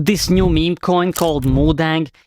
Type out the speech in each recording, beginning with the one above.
This new meme coin called MOO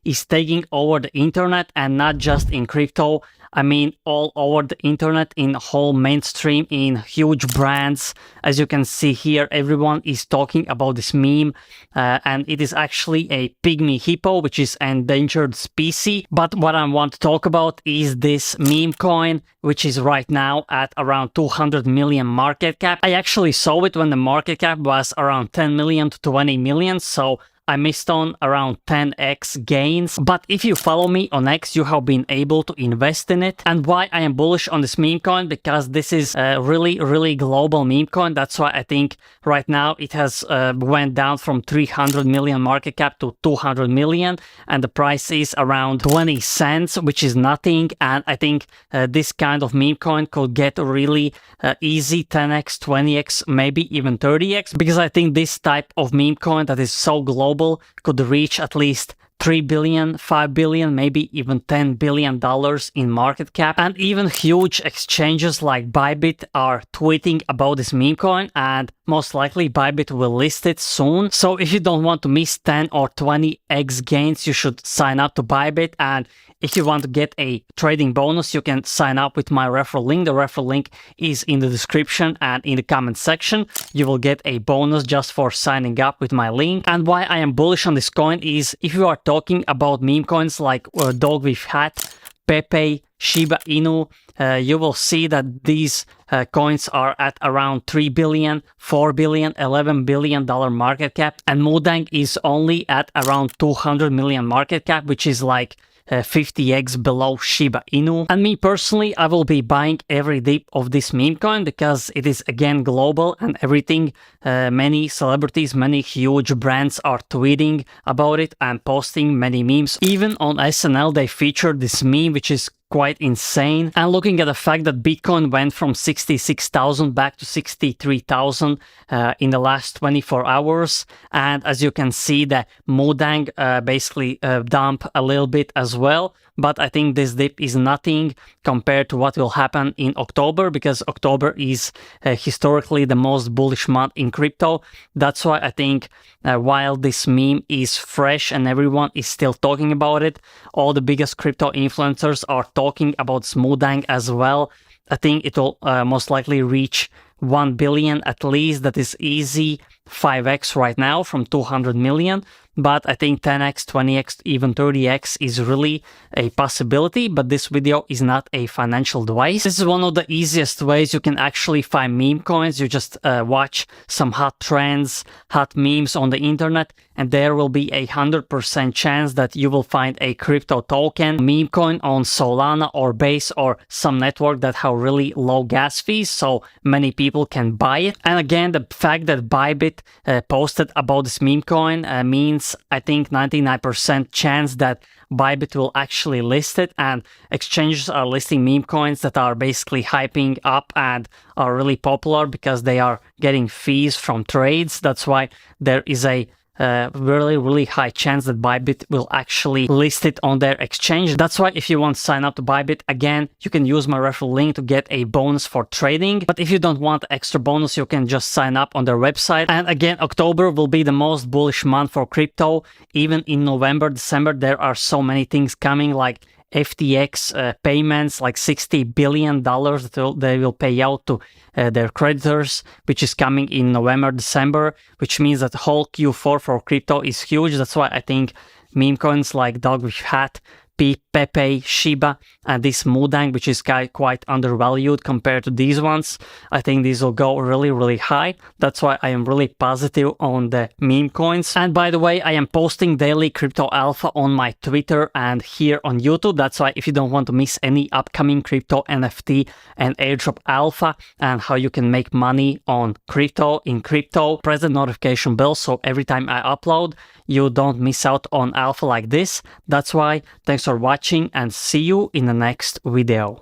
is taking over the internet, and not just in crypto. I mean, all over the internet, in whole mainstream, in huge brands. As you can see here, everyone is talking about this meme, and it is actually a pygmy hippo, which is an endangered species. But what I want to talk about is this meme coin, which is right now at around 200 million market cap. I actually saw it when the market cap was around 10 million to 20 million, so I missed on around 10x gains. But if you follow me on X, you have been able to invest in it. And why I am bullish on this meme coin? Because this is a really global meme coin. That's why I think right now it has went down from 300 million market cap to 200 million, and the price is around 20 cents, which is nothing. And I think this kind of meme coin could get really easy 10x, 20x, maybe even 30x, because I think this type of meme coin that is so global could reach at least 3 billion, 5 billion, maybe even $10 billion in market cap. And even huge exchanges like Bybit are tweeting about this meme coin, and most likely Bybit will list it soon. So if you don't want to miss 10 or 20x gains, you should sign up to Bybit. And if you want to get a trading bonus, you can sign up with my referral link. The referral link is in the description and in the comment section. You will get a bonus just for signing up with my link. And why I am bullish on this coin is, if you are talking about meme coins like Dog with Hat, Pepe, Shiba Inu, you will see that these coins are at around 3 billion, 4 billion, $11 billion market cap. And MOO is only at around 200 million market cap, which is like 50x below Shiba Inu. And me personally, I will be buying every dip of this meme coin because it is again global and everything. Many celebrities, many huge brands are tweeting about it and posting many memes. Even on SNL they featured this meme, which is quite insane. And looking at the fact that Bitcoin went from 66,000 back to 63,000 in the last 24 hours. And as you can see, the MOO basically dumped a little bit as well. But I think this dip is nothing compared to what will happen in October, because October is historically the most bullish month in crypto. That's why I think while this meme is fresh and everyone is still talking about it, all the biggest crypto influencers are talking about MOO as well. I think it will most likely reach 1 billion at least. That is easy 5x right now from 200 million. But I think 10x, 20x, even 30x is really a possibility. But this video is not a financial advice. This is one of the easiest ways you can actually find meme coins. You just watch some hot trends, hot memes on the internet, and there will be 100% chance that you will find a crypto token, meme coin on Solana or Base or some network that have really low gas fees, so many people can buy it. And again, the fact that Bybit posted about this meme coin means I think 99% chance that Bybit will actually list it, and exchanges are listing meme coins that are basically hyping up and are really popular because they are getting fees from trades. That's why there is a really high chance that Bybit will actually list it on their exchange. That's why if you want to sign up to Bybit, again, you can use my referral link to get a bonus for trading. But if you don't want extra bonus, you can just sign up on their website. And again, October will be the most bullish month for crypto. Even in November, December, there are so many things coming, like FTX payments, like $60 billion that they will pay out to their creditors, which is coming in November, December, which means that the whole Q4 for crypto is huge. That's why I think meme coins like Dog with Hat, Pepe, Shiba, and this MOO which is quite undervalued compared to these ones. I think these will go really high. That's why I am really positive on the meme coins. And by the way, I am posting daily crypto alpha on my Twitter and here on YouTube. That's why if you don't want to miss any upcoming crypto, NFT, and airdrop alpha and how you can make money on crypto, press the notification bell so every time I upload, you don't miss out on alpha like this. That's why. Thanks for watching and see you in the next video.